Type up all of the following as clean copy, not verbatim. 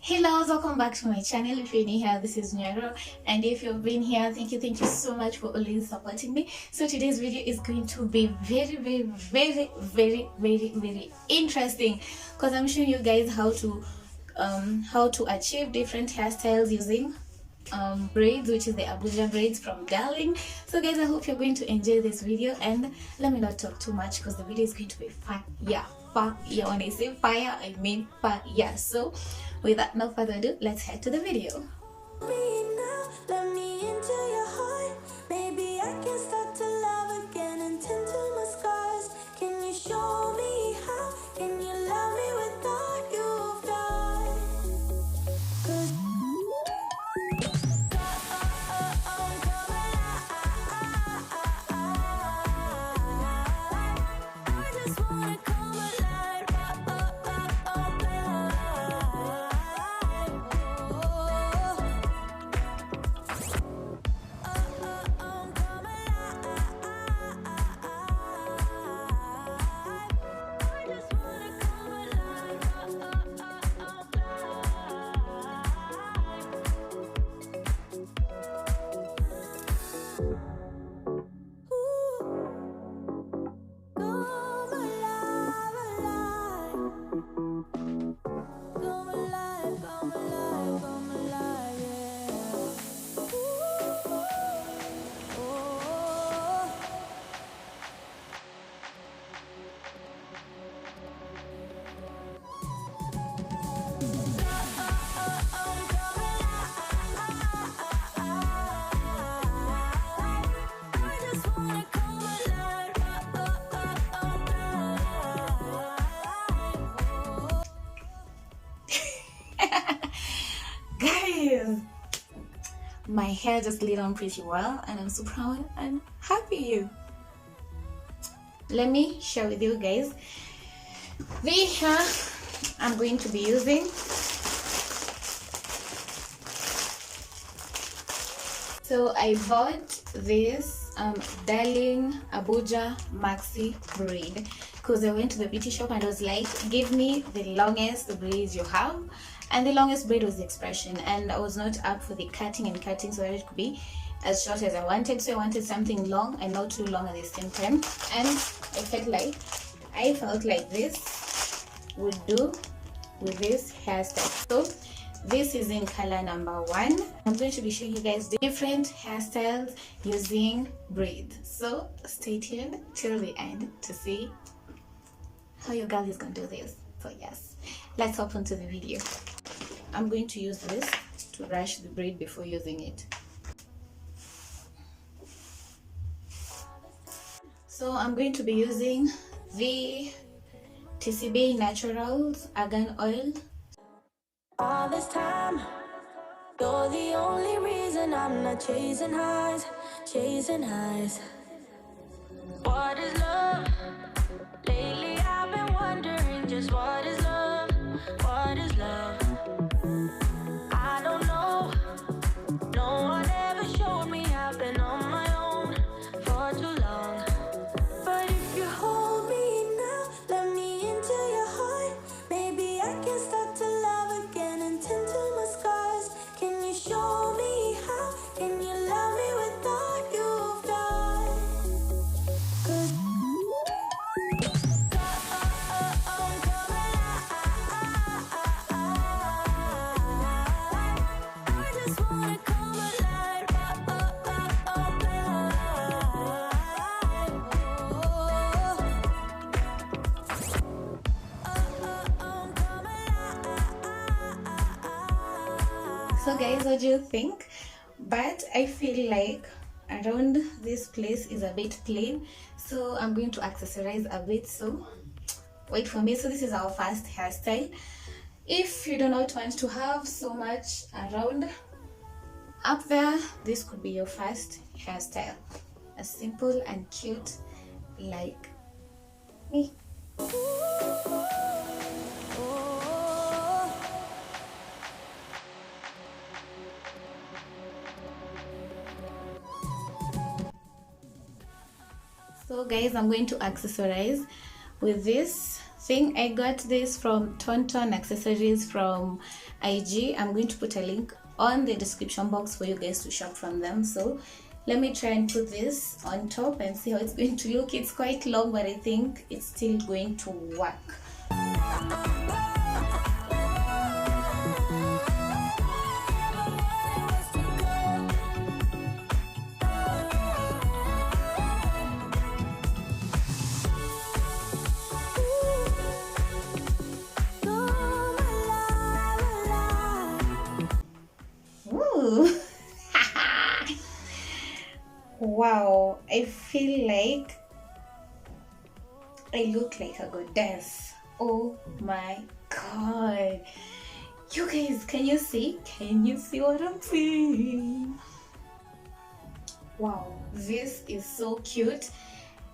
Hello, welcome back to my channel. If you're new here, this is Nyaro, and if you've been here, thank you so much for always supporting me. So today's video is going to be very interesting, because I'm showing you guys how to achieve different hairstyles using braids, which is the abuja braids from Darling. So guys, I hope you're going to enjoy this video, and let me not talk too much because the video is going to be fire. When I say fire, I mean fire. So without no further ado, let's head to the video. Let me into your heart. Maybe I can start to love again and tend to my scars. Can you show me how? Can you love me with all you've done? 'Cause guys, my hair just laid on pretty well, and I'm so proud and happy. Let me share with you guys the hair I'm going to be using. So I bought this Darling abuja maxi braid because I went to the beauty shop and I was like, give me the longest braids you have. And the longest braid was the expression, and I was not up for the cutting, so it could be as short as I wanted. So I wanted something long and not too long at the same time, and I felt like this would do with this hairstyle. So this is in color number 1. I'm going to be showing you guys the different hairstyles using braids. So stay tuned till the end to see how your girl is gonna do this. So yes, let's hop into the video. I'm going to use this to brush the braid before using it. So I'm going to be using the TCB Naturals Argan Oil. All this time, you're the only reason I'm not chasing highs. What is love? Lately I've been wondering just what is love? What is love? I don't know. No one ever showed me. I've been on my own for too long. But if you hold me now, let me into your heart. Maybe I can start to love again and tend to my scars. Can you show me how? Can you love me with all you've done? 'Cause so guys, what do you think? But I feel like around this place is a bit plain, so I'm going to accessorize a bit, so wait for me. So this is our first hairstyle. If you do not want to have so much around up there, this could be your first hairstyle, as simple and cute like me. So guys, I'm going to accessorize with this think I got this from Tonton Accessories from IG. I'm going to put a link on the description box for you guys to shop from them. So let me try and put this on top and see how it's going to look. It's quite long, but I think it's still going to work. Wow, I feel like I look like a goddess. Oh my god, you guys, can you see what I'm seeing? Wow, this is so cute.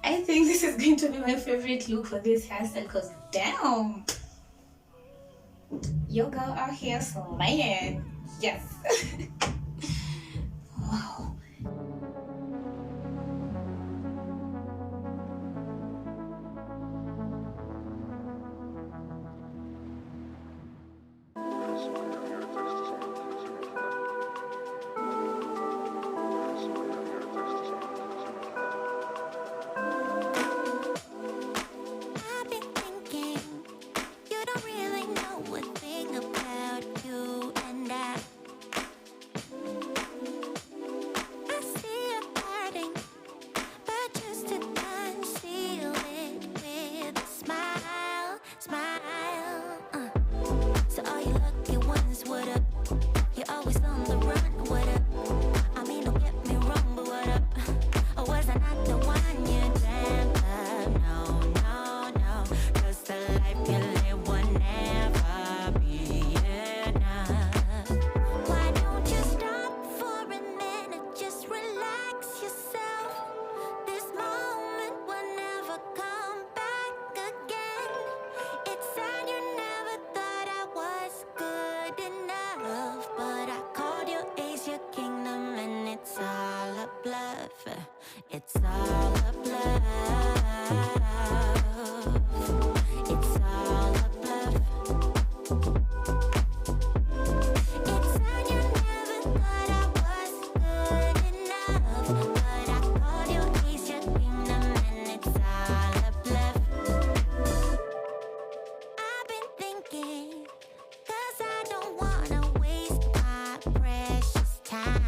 I think this is going to be my favorite look for this hairstyle, because damn, your girl out here slaying. Yes. Wow. It's all a bluff. It's all a bluff. It's sad you never thought I was good enough, but I called you Ace, your kingdom, and it's all a bluff. I've been thinking, 'cause I don't wanna waste my precious time.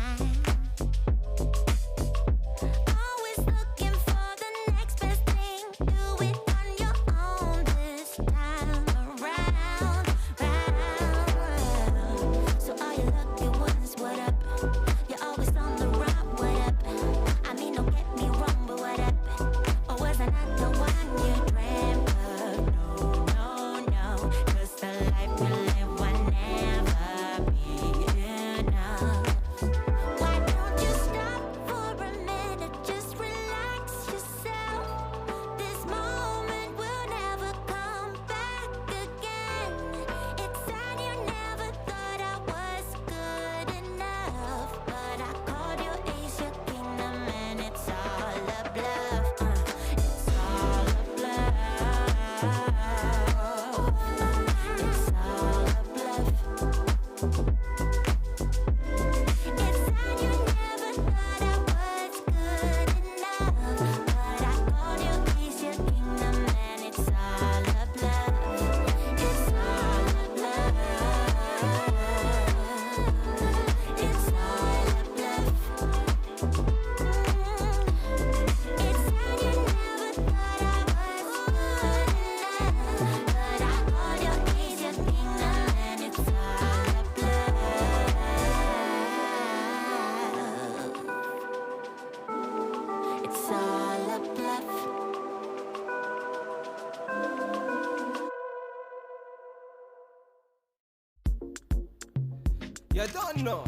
You don't know.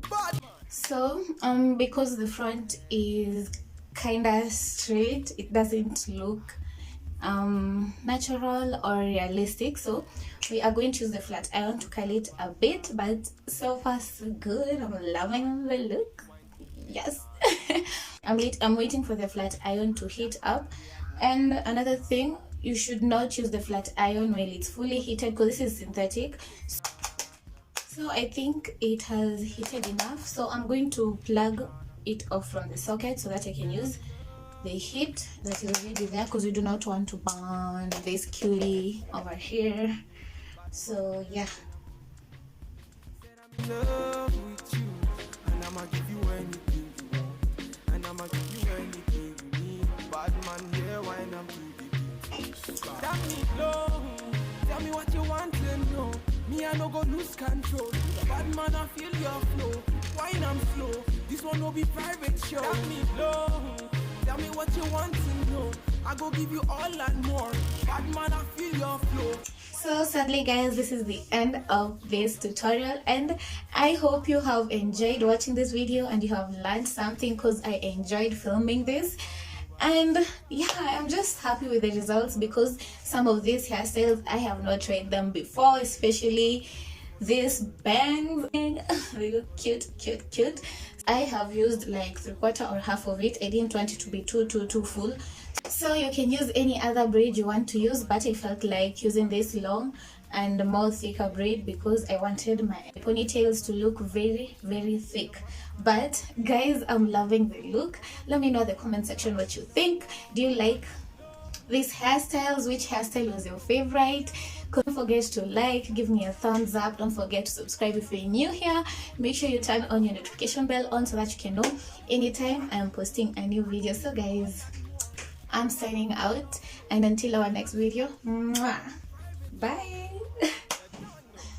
But So because the front is kinda straight, it doesn't look natural or realistic, so we are going to use the flat iron to curl it a bit, but so far so good. I'm loving the look. Yes. I'm waiting for the flat iron to heat up. And another thing, you should not use the flat iron while it's fully heated because this is synthetic. So I think it has heated enough, so I'm going to plug it off from the socket so that I can use the heat that is already there, because we do not want to burn this cutie over here. So yeah. I'm in love with you, and I'ma give you anything you want, and I'ma give you anything you need. Bad man here, wine I'm to the beat. Tell me low, tell me what you want to know. Me I no go lose control. Bad man I feel your flow, wine I'm slow. This one will be private show. Tell me low, tell me what you want to know. I go give you all and more. Bad man I feel your flow. So sadly guys, this is the end of this tutorial, and I hope you have enjoyed watching this video and you have learned something, because I enjoyed filming this. And yeah, I'm just happy with the results, because some of these hairstyles I have not tried them before, especially this bang. They look cute. I have used like 3/4 or half of it. I didn't want it to be too full. So you can use any other braid you want to use, but I felt like using this long and more thicker braid because I wanted my ponytails to look very thick. But guys, I'm loving the look. Let me know in the comment section what you think. Do you like these hairstyles? Which hairstyle was your favorite? Don't forget to like, give me a thumbs up. Don't forget to subscribe if you're new here. Make sure you turn on your notification bell on so that you can know anytime I'm posting a new video. So guys, I'm signing out, and until our next video, mwah, bye.